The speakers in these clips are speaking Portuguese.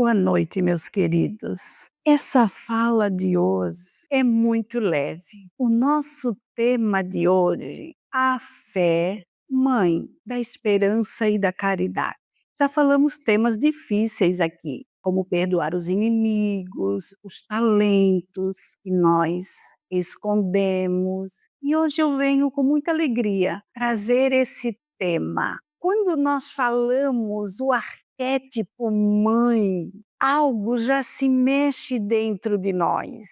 Boa noite, meus queridos. Essa fala de hoje é muito leve. O nosso tema de hoje, a fé, mãe da esperança e da caridade. Já falamos temas difíceis aqui, como perdoar os inimigos, os talentos que nós escondemos. E hoje eu venho com muita alegria trazer esse tema. Quando nós falamos o arquétipo mãe, algo já se mexe dentro de nós,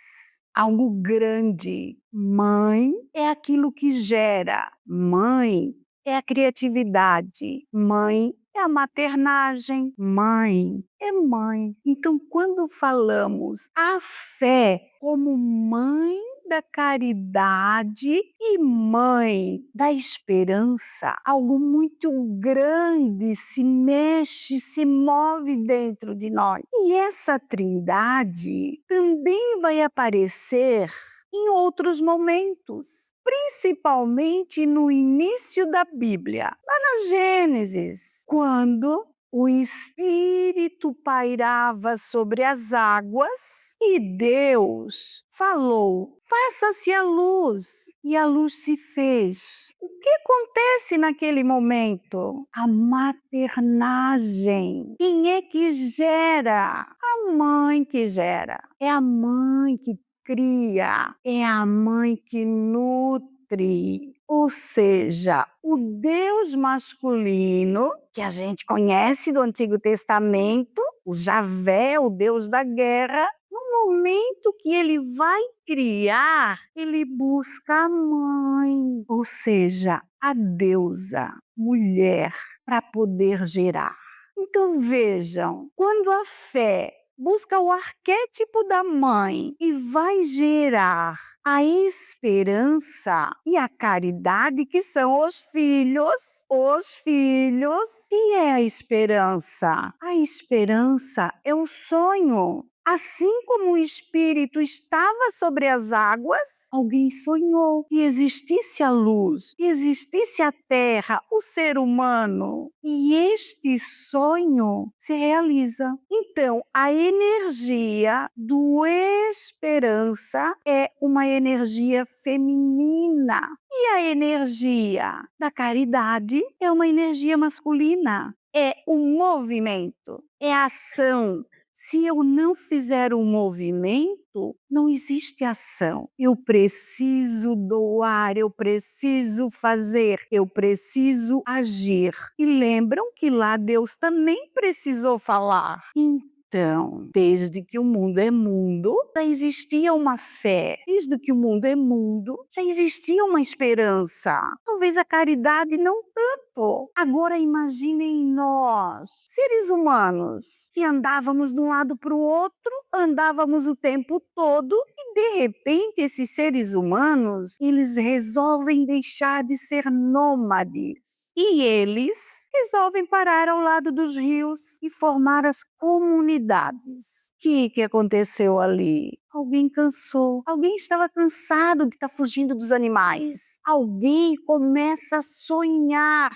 algo grande. Mãe é aquilo que gera, mãe é a criatividade, mãe é a maternagem, mãe é mãe. Então, quando falamos a fé como mãe da caridade e mãe da esperança, algo muito grande se mexe, se move dentro de nós. E essa trindade também vai aparecer em outros momentos, principalmente no início da Bíblia, lá na Gênesis, quando o Espírito pairava sobre as águas e Deus falou: faça-se a luz, e a luz se fez. O que acontece naquele momento? A maternagem. Quem é que gera? A mãe que gera. É a mãe que cria, é a mãe que nutre. Ou seja, o Deus masculino, que a gente conhece do Antigo Testamento, o Javé, o Deus da guerra, no momento que ele vai criar, ele busca a mãe, ou seja, a deusa, mulher, para poder gerar. Então vejam, quando a fé busca o arquétipo da mãe e vai gerar a esperança e a caridade, que são os filhos. Os filhos. E é a esperança? A esperança é o sonho. Assim como o Espírito estava sobre as águas, alguém sonhou que existisse a luz, que existisse a terra, o ser humano. E este sonho se realiza. Então, a energia do esperança é uma energia feminina. E a energia da caridade é uma energia masculina. É um movimento, é ação. Se eu não fizer um movimento, não existe ação. Eu preciso doar, eu preciso fazer, eu preciso agir. E lembram que lá Deus também precisou falar. Então, desde que o mundo é mundo, já existia uma fé. Desde que o mundo é mundo, já existia uma esperança. Talvez a caridade não tanto. Agora imaginem nós, seres humanos, que andávamos de um lado para o outro, andávamos o tempo todo e de repente esses seres humanos, eles resolvem deixar de ser nômades. E eles resolvem parar ao lado dos rios e formar as comunidades. O que aconteceu ali? Alguém cansou, alguém estava cansado de estar fugindo dos animais. Alguém começa a sonhar,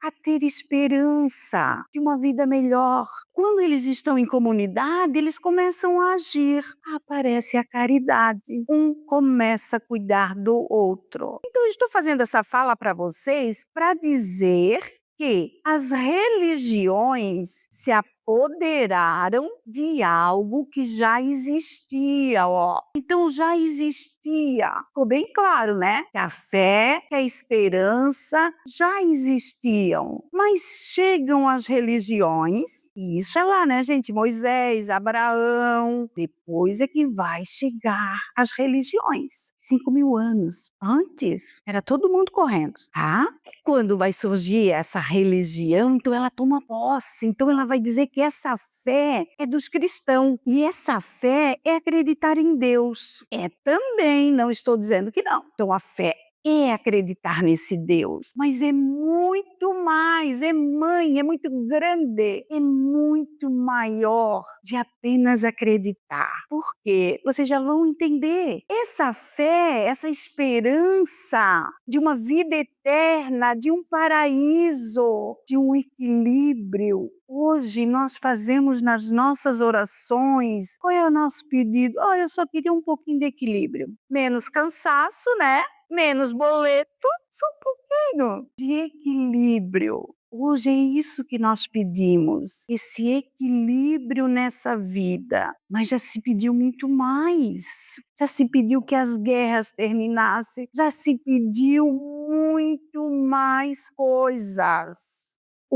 a ter esperança de uma vida melhor. Quando eles estão em comunidade, eles começam a agir. Aparece a caridade. Um começa a cuidar do outro. Então, eu estou fazendo essa fala para vocês para dizer que as religiões se apoderaram de algo que já existia, ó. Então já existia. Ficou bem claro, né? Que a fé, que a esperança já existiam. Mas chegam as religiões, e isso é lá, né, gente? Moisés, Abraão. Depois é que vai chegar as religiões. 5.000 anos. Antes, era todo mundo correndo, tá? Quando vai surgir essa religião, então ela toma posse, então ela vai dizer que essa fé é dos cristãos. E essa fé é acreditar em Deus. É também, não estou dizendo que não. Então a fé é acreditar nesse Deus, mas é muito mais, é mãe, é muito grande, é muito maior de apenas acreditar. Porque vocês já vão entender. Essa fé, essa esperança de uma vida eterna, de um paraíso, de um equilíbrio. Hoje nós fazemos nas nossas orações, qual é o nosso pedido? Oh, eu só queria um pouquinho de equilíbrio. Menos cansaço, né? Menos boleto, só um pouquinho de equilíbrio. Hoje é isso que nós pedimos, esse equilíbrio nessa vida. Mas já se pediu muito mais. Já se pediu que as guerras terminassem, já se pediu muito mais coisas.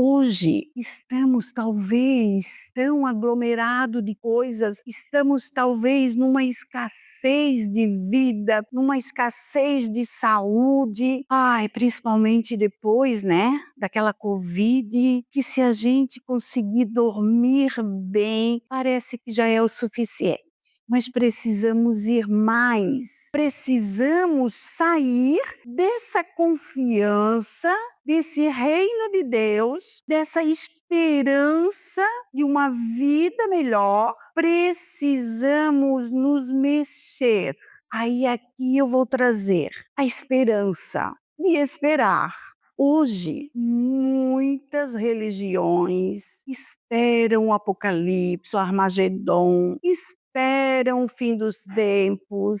Hoje estamos talvez tão aglomerado de coisas, estamos talvez numa escassez de vida, numa escassez de saúde. Ai, principalmente depois, né, daquela Covid, que se a gente conseguir dormir bem, parece que já é o suficiente. Mas precisamos ir mais. Precisamos sair dessa confiança, desse reino de Deus, dessa esperança de uma vida melhor. Precisamos nos mexer. Aí aqui eu vou trazer a esperança de esperar. Hoje, muitas religiões esperam o Apocalipse, o Armagedon, esperam o fim dos tempos,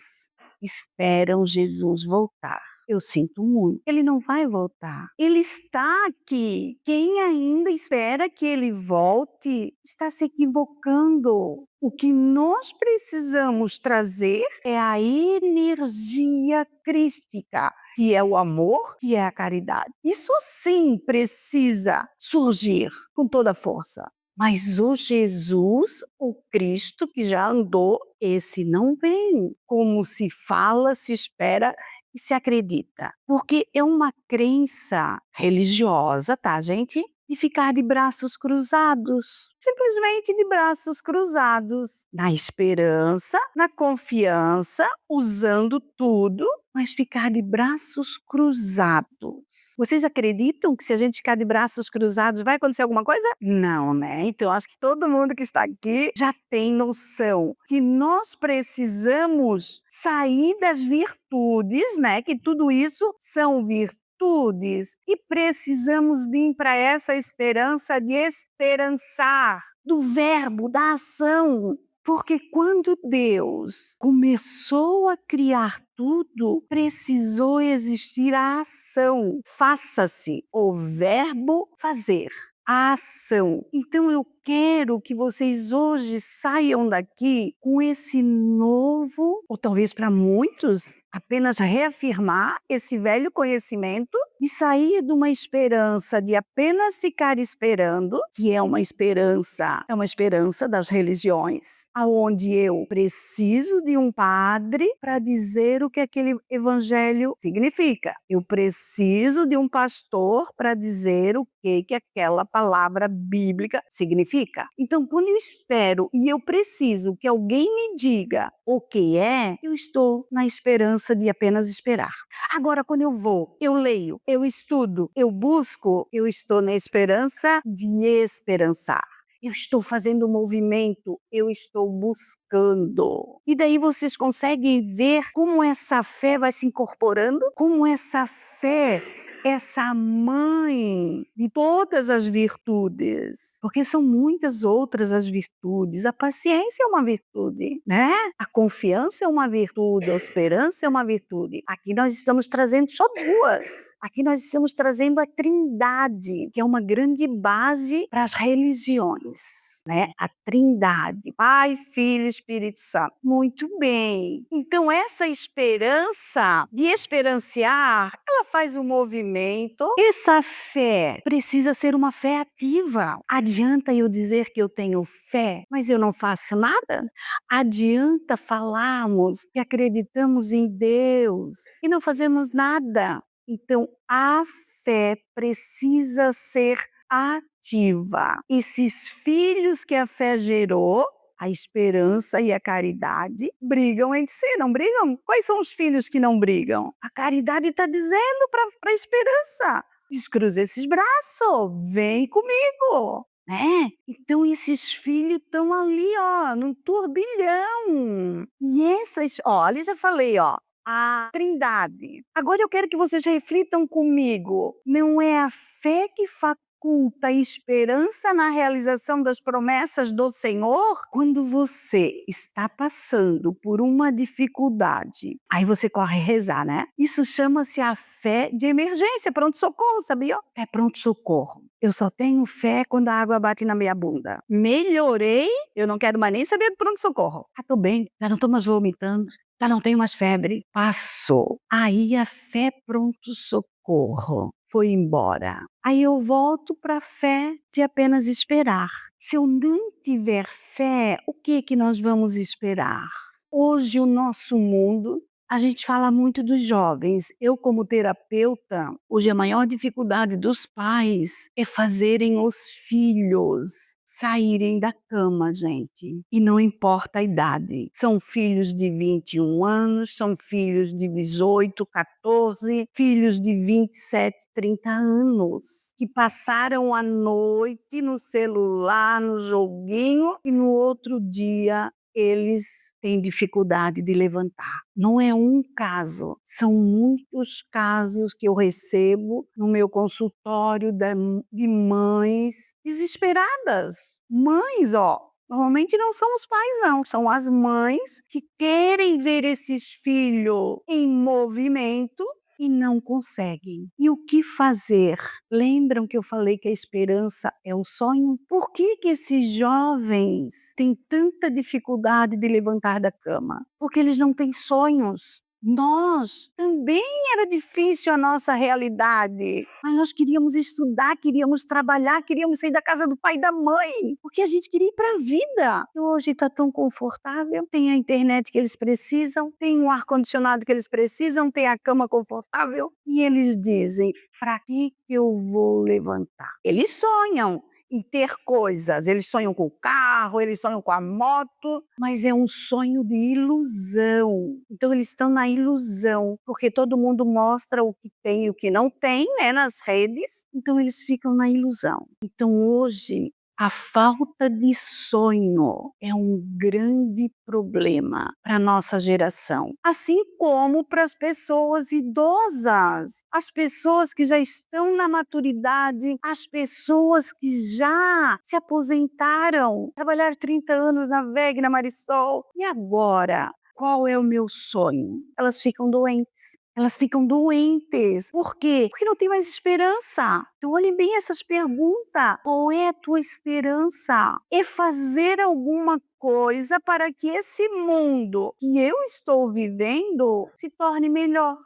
esperam Jesus voltar. Eu sinto muito. Ele não vai voltar. Ele está aqui. Quem ainda espera que ele volte está se equivocando. O que nós precisamos trazer é a energia crística, que é o amor, que é a caridade. Isso sim precisa surgir com toda a força. Mas o Jesus, o Cristo que já andou, esse não vem. Como se fala, se espera e se acredita. Porque é uma crença religiosa, tá, gente? De ficar de braços cruzados. Simplesmente de braços cruzados. Na esperança, na confiança, usando tudo, mas ficar de braços cruzados. Vocês acreditam que se a gente ficar de braços cruzados vai acontecer alguma coisa? Não, né? Então acho que todo mundo que está aqui já tem noção que nós precisamos sair das virtudes, né? Que tudo isso são virtudes e precisamos vir para essa esperança de esperançar, do verbo, da ação. Porque quando Deus começou a criar tudo, precisou existir a ação. Faça-se o verbo fazer. A ação. Então eu quero que vocês hoje saiam daqui com esse novo, ou talvez para muitos, apenas reafirmar esse velho conhecimento e sair de uma esperança de apenas ficar esperando, que é uma esperança das religiões, aonde eu preciso de um padre para dizer o que aquele evangelho significa. Eu preciso de um pastor para dizer o que aquela palavra bíblica significa. Então, quando eu espero e eu preciso que alguém me diga o que é, eu estou na esperança de apenas esperar. Agora, quando eu vou, eu leio, eu estudo, eu busco, eu estou na esperança de esperançar. Eu estou fazendo um movimento, eu estou buscando. E daí vocês conseguem ver como essa fé vai se incorporando, como essa fé, essa mãe de todas as virtudes, porque são muitas outras as virtudes. A paciência é uma virtude, né? A confiança é uma virtude, a esperança é uma virtude. Aqui nós estamos trazendo só duas. Aqui nós estamos trazendo a Trindade, que é uma grande base para as religiões. Né? A Trindade, Pai, Filho e Espírito Santo. Muito bem. Então essa esperança de esperanciar, ela faz um movimento. Essa fé precisa ser uma fé ativa. Adianta eu dizer que eu tenho fé, mas eu não faço nada? Adianta falarmos que acreditamos em Deus e não fazemos nada? Então a fé precisa ser ativa. Esses filhos que a fé gerou, A esperança e a caridade brigam entre si, não brigam? Quais são os filhos que não brigam? A caridade está dizendo para a esperança: descruza esses braços, vem comigo. Né? Então esses filhos estão ali, ó, num turbilhão. E essas, ó, ali já falei, ó, a Trindade. Agora eu quero que vocês reflitam comigo. Não é a fé que faculta a esperança na realização das promessas do Senhor? Quando você está passando por uma dificuldade, aí você corre rezar, né? Isso chama-se a fé de emergência, pronto-socorro, sabia? É pronto-socorro. Eu só tenho fé quando a água bate na minha bunda. Melhorei, eu não quero mais nem saber do pronto-socorro. Ah, tô bem, já não tô mais vomitando, já não tenho mais febre. Passou. Aí a fé pronto-socorro foi embora. Aí eu volto para a fé de apenas esperar. Se eu não tiver fé, o que nós vamos esperar? Hoje o nosso mundo, a gente fala muito dos jovens. Eu, como terapeuta, hoje a maior dificuldade dos pais é fazerem os filhos saírem da cama, gente. E não importa a idade. São filhos de 21 anos, são filhos de 18, 14, filhos de 27, 30 anos, que passaram a noite no celular, no joguinho, e no outro dia eles têm dificuldade de levantar. Não é um caso, são muitos casos que eu recebo no meu consultório de mães desesperadas. Mães, ó, normalmente não são os pais, não, são as mães que querem ver esses filhos em movimento e não conseguem. E o que fazer? Lembram que eu falei que a esperança é um sonho? Por que esses jovens têm tanta dificuldade de levantar da cama? Porque eles não têm sonhos. Nós também era difícil a nossa realidade, mas nós queríamos estudar, queríamos trabalhar, queríamos sair da casa do pai e da mãe, porque a gente queria ir para a vida. E hoje está tão confortável, tem a internet que eles precisam, tem o ar-condicionado que eles precisam, tem a cama confortável, e eles dizem: para que eu vou levantar? Eles sonham em ter coisas, eles sonham com o carro, eles sonham com a moto, mas é um sonho de ilusão. Então eles estão na ilusão, porque todo mundo mostra o que tem e o que não tem, né, nas redes, então eles ficam na ilusão. Então hoje a falta de sonho é um grande problema para a nossa geração, assim como para as pessoas idosas, as pessoas que já estão na maturidade, as pessoas que já se aposentaram, trabalhar 30 anos na WEG, na Marisol. E agora, qual é o meu sonho? Elas ficam doentes. Elas ficam doentes. Por quê? Porque não tem mais esperança. Então, olhem bem essas perguntas. Qual é a tua esperança? É fazer alguma coisa para que esse mundo que eu estou vivendo se torne melhor.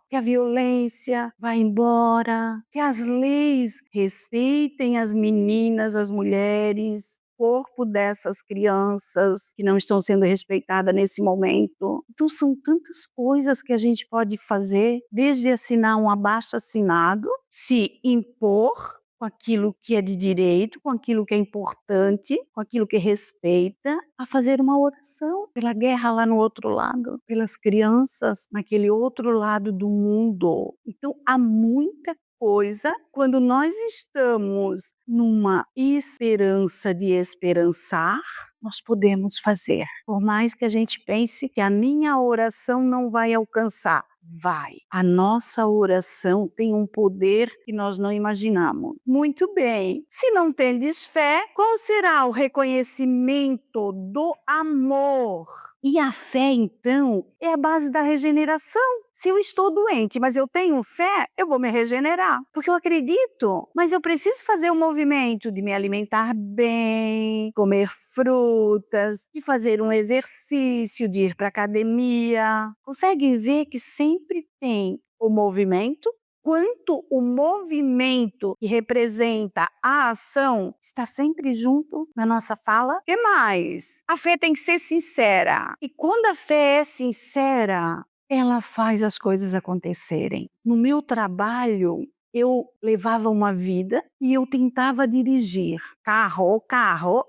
Que a violência vá embora, que as leis respeitem as meninas, as mulheres, corpo dessas crianças que não estão sendo respeitadas nesse momento. Então são tantas coisas que a gente pode fazer, desde assinar um abaixo-assinado, se impor com aquilo que é de direito, com aquilo que é importante, com aquilo que respeita, a fazer uma oração pela guerra lá no outro lado, pelas crianças naquele outro lado do mundo. Então há muita coisa quando nós estamos numa esperança de esperançar, nós podemos fazer. Por mais que a gente pense que a minha oração não vai alcançar, vai. A nossa oração tem um poder que nós não imaginamos. Muito bem. Se não tendes fé, qual será o reconhecimento do amor? E a fé, então, é a base da regeneração. Se eu estou doente, mas eu tenho fé, eu vou me regenerar, porque eu acredito. Mas eu preciso fazer o movimento de me alimentar bem, comer frutas, de fazer um exercício, de ir para a academia. Conseguem ver que sempre tem o movimento, quanto o movimento que representa a ação está sempre junto na nossa fala. O que mais? A fé tem que ser sincera. E quando a fé é sincera, ela faz as coisas acontecerem. No meu trabalho, eu levava uma vida e eu tentava dirigir carro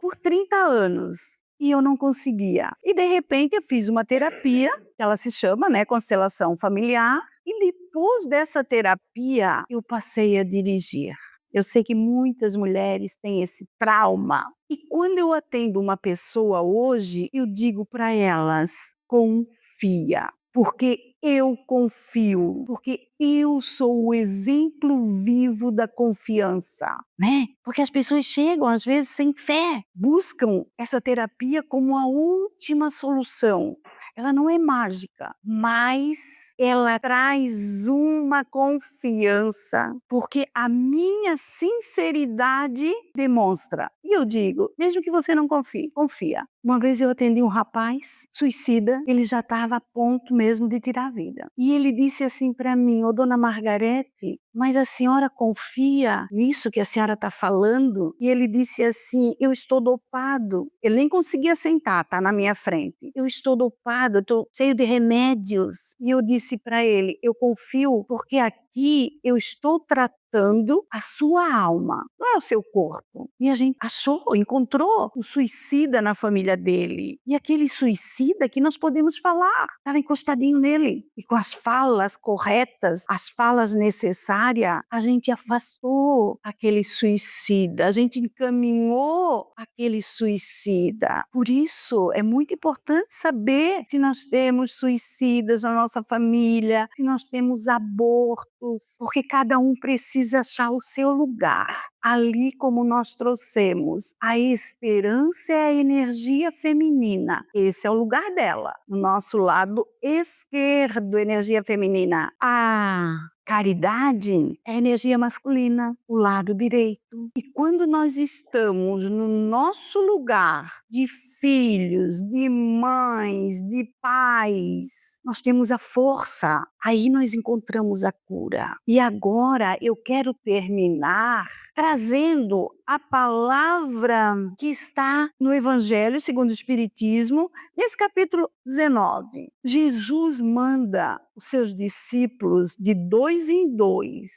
por 30 anos. e eu não conseguia. E de repente eu fiz uma terapia, que ela se chama, né, constelação familiar, e depois dessa terapia eu passei a dirigir. Eu sei que muitas mulheres têm esse trauma. E quando eu atendo uma pessoa hoje, eu digo para elas: confia, porque eu confio, porque eu sou o exemplo vivo da confiança, né? Porque as pessoas chegam às vezes sem fé, buscam essa terapia como a última solução. Ela não é mágica, mas ela traz uma confiança, porque a minha sinceridade demonstra. E eu digo, mesmo que você não confie, confia. Uma vez eu atendi um rapaz suicida, ele já estava a ponto mesmo de tirar a vida. E ele disse assim para mim: "Ô dona Margarete, mas a senhora confia nisso que a senhora está falando?" E ele disse assim: "Eu estou dopado." Ele nem conseguia sentar, tá na minha frente. "Eu estou dopado, eu estou cheio de remédios." E eu disse para ele: "Eu confio porque aqui eu estou tratando a sua alma, não é o seu corpo." E a gente achou, encontrou o suicida na família dele. E aquele suicida que nós podemos falar, estava encostadinho nele. E com as falas corretas, as falas necessárias, a gente afastou aquele suicida, a gente encaminhou aquele suicida. Por isso, é muito importante saber se nós temos suicidas na nossa família, se nós temos abortos, porque cada um precisa achar o seu lugar. Ali, como nós trouxemos, a esperança é a energia feminina. Esse é o lugar dela. No nosso lado esquerdo, energia feminina. A caridade é energia masculina, o lado direito. E quando nós estamos no nosso lugar de filhos, de mães, de pais, nós temos a força. Aí nós encontramos a cura. E agora eu quero terminar trazendo a palavra que está no Evangelho segundo o Espiritismo, nesse capítulo 19. Jesus manda os seus discípulos de 2 em 2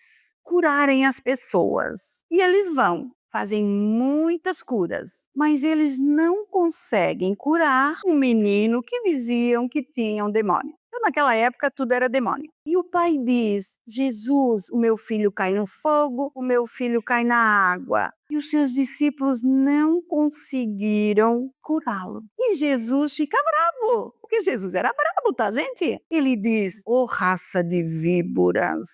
curarem as pessoas. E eles vão, fazem muitas curas, mas eles não conseguem curar um menino que diziam que tinha um demônio. Então, naquela época, tudo era demônio. E o pai diz: Jesus, o meu filho cai no fogo, o meu filho cai na água. E os seus discípulos não conseguiram curá-lo. E Jesus fica bravo, porque Jesus era bravo, tá, gente? Ele diz: ô raça de víboras,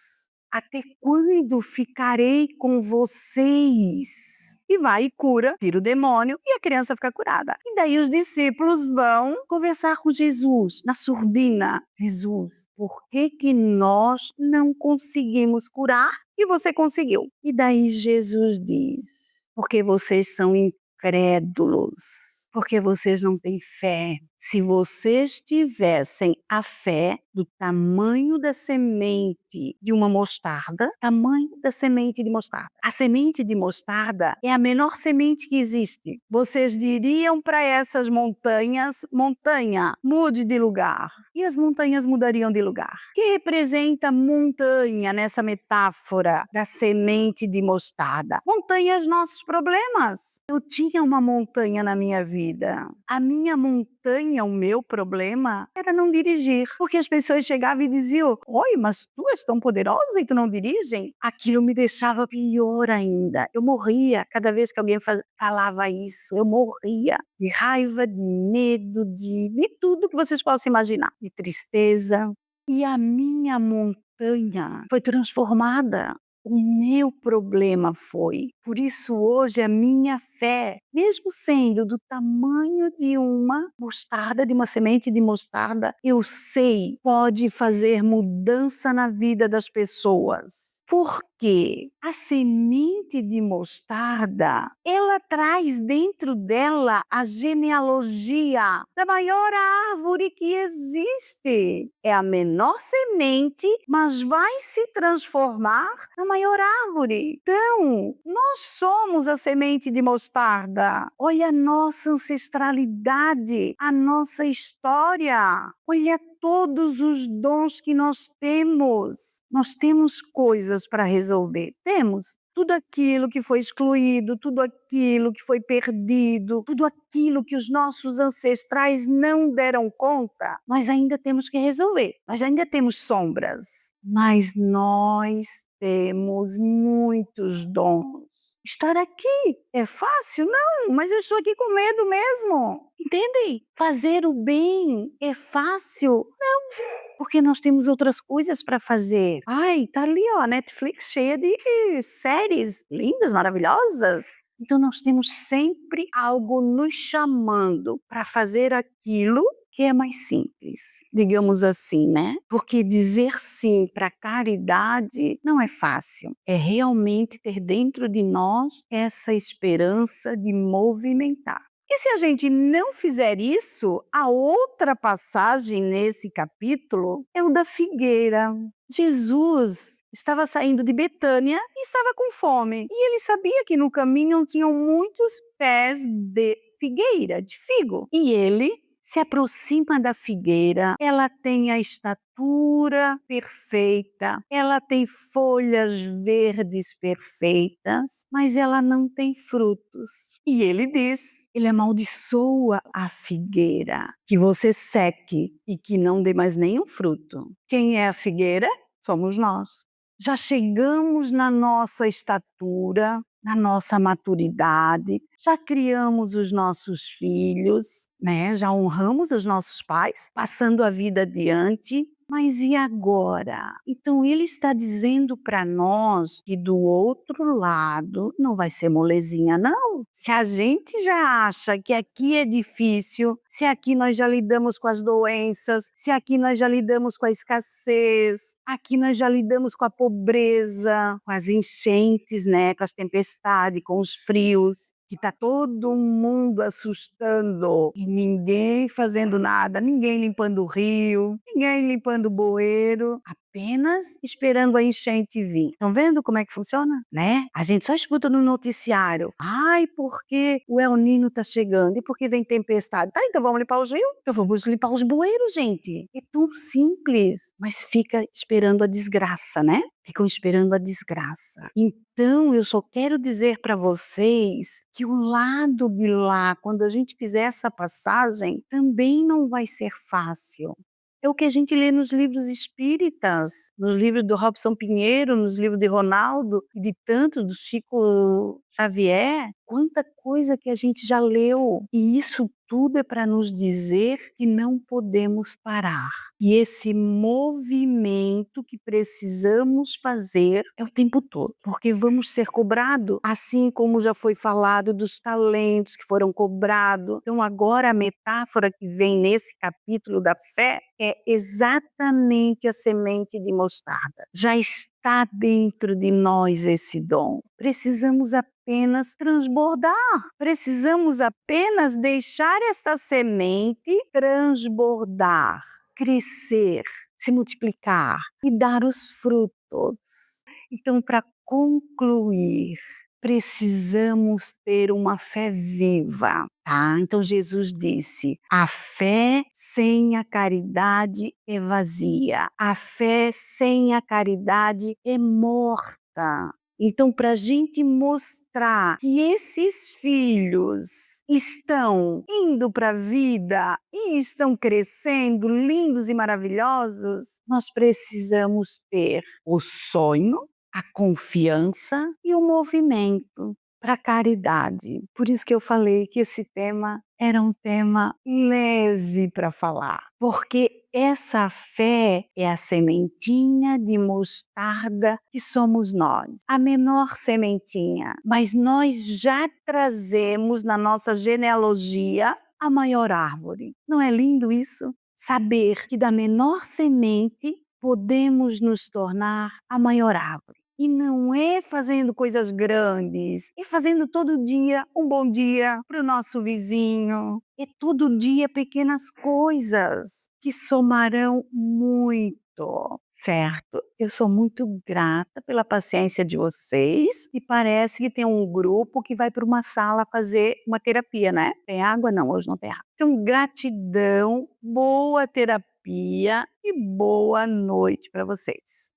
até quando ficarei com vocês? E vai e cura, tira o demônio e a criança fica curada. E daí os discípulos vão conversar com Jesus, na surdina. Jesus, por que que nós não conseguimos curar e você conseguiu? E daí Jesus diz: porque vocês são incrédulos, porque vocês não têm fé. Se vocês tivessem a fé do tamanho da semente de uma mostarda, tamanho da semente de mostarda. A semente de mostarda é a menor semente que existe. Vocês diriam para essas montanhas: montanha, mude de lugar. E as montanhas mudariam de lugar. O que representa montanha nessa metáfora da semente de mostarda? Montanha, os nossos problemas. Eu tinha uma montanha na minha vida. A minha montanha, o meu problema, era não dirigir. Porque as pessoas chegavam e diziam: oi, mas tu és tão poderosa e tu não dirigem? Aquilo me deixava pior ainda. Eu morria cada vez que alguém falava isso. Eu morria de raiva, de medo, de tudo que vocês possam imaginar. De tristeza. E a minha montanha foi transformada. O meu problema foi. Por isso hoje a minha fé, mesmo sendo do tamanho de uma mostarda, de uma semente de mostarda, eu sei, pode fazer mudança na vida das pessoas. Porque a semente de mostarda, ela traz dentro dela a genealogia da maior árvore que existe. É a menor semente, mas vai se transformar na maior árvore. Então, nós somos a semente de mostarda. Olha a nossa ancestralidade, a nossa história. Olha todos os dons que nós temos. Nós temos coisas para resolver. Temos. tudo aquilo que foi excluído, tudo aquilo que foi perdido, tudo aquilo que os nossos ancestrais não deram conta, nós ainda temos que resolver. Nós ainda temos sombras, mas nós temos muitos dons. Estar aqui é fácil? Não, mas eu estou aqui com medo mesmo. Entendem? Fazer o bem é fácil? Porque nós temos outras coisas para fazer. Ai, tá ali, ó, a Netflix cheia de séries lindas, maravilhosas. Então nós temos sempre algo nos chamando para fazer aquilo que é mais simples, digamos assim, né? Porque dizer sim para a caridade não é fácil. É realmente ter dentro de nós essa esperança de movimentar. E se a gente não fizer isso, a outra passagem nesse capítulo é o da figueira. Jesus estava saindo de Betânia e estava com fome. E ele sabia que no caminho tinham muitos pés de figueira, de figo. E ele se aproxima da figueira, ela tem a estatura perfeita, ela tem folhas verdes perfeitas, mas ela não tem frutos. E ele diz, ele amaldiçoa a figueira, que você seque e que não dê mais nenhum fruto. Quem é a figueira? Somos nós. Já chegamos na nossa estatura, na nossa maturidade, já criamos os nossos filhos, né? Já honramos os nossos pais, passando a vida adiante. Mas e agora? Então ele está dizendo para nós que do outro lado não vai ser molezinha, não. Se a gente já acha que aqui é difícil, se aqui nós já lidamos com as doenças, se aqui nós já lidamos com a escassez, aqui nós já lidamos com a pobreza, com as enchentes, né, com as tempestades, com os frios, que está todo mundo assustando e ninguém fazendo nada, ninguém limpando o rio, ninguém limpando o bueiro, apenas esperando a enchente vir. Estão vendo como é que funciona? Né? A gente só escuta no noticiário. Ai, porque o El Niño está chegando e porque vem tempestade. Tá, então vamos limpar os rios? Então vamos limpar os bueiros, gente. É tão simples, mas fica esperando a desgraça, né? Ficam esperando a desgraça. Então, eu só quero dizer para vocês que o lado de lá, quando a gente fizer essa passagem, também não vai ser fácil. É o que a gente lê nos livros espíritas, nos livros do Robson Pinheiro, nos livros de Ronaldo e de tanto do Chico Xavier. Quanta coisa que a gente já leu. E isso tudo é para nos dizer que não podemos parar. E esse movimento que precisamos fazer é o tempo todo, porque vamos ser cobrados, assim como já foi falado dos talentos que foram cobrados. Então agora a metáfora que vem nesse capítulo da fé é exatamente a semente de mostarda. Já está dentro de nós esse dom. Precisamos apenas transbordar. Precisamos apenas deixar essa semente transbordar, crescer, se multiplicar e dar os frutos. Então, para concluir, precisamos ter uma fé viva, tá? Então Jesus disse: a fé sem a caridade é vazia, a fé sem a caridade é morta. Então, para a gente mostrar que esses filhos estão indo para a vida e estão crescendo lindos e maravilhosos, nós precisamos ter o sonho, a confiança e o movimento para a caridade. Por isso que eu falei que esse tema era um tema leve para falar, porque essa fé é a sementinha de mostarda que somos nós, a menor sementinha, mas nós já trazemos na nossa genealogia a maior árvore. Não é lindo isso? Saber que da menor semente podemos nos tornar a maior árvore. E não é fazendo coisas grandes, é fazendo todo dia um bom dia para o nosso vizinho. É todo dia pequenas coisas que somarão muito, certo? Eu sou muito grata pela paciência de vocês e parece que tem um grupo que vai para uma sala fazer uma terapia, né? Tem água? Não, hoje não tem água. Então, gratidão, boa terapia e boa noite para vocês.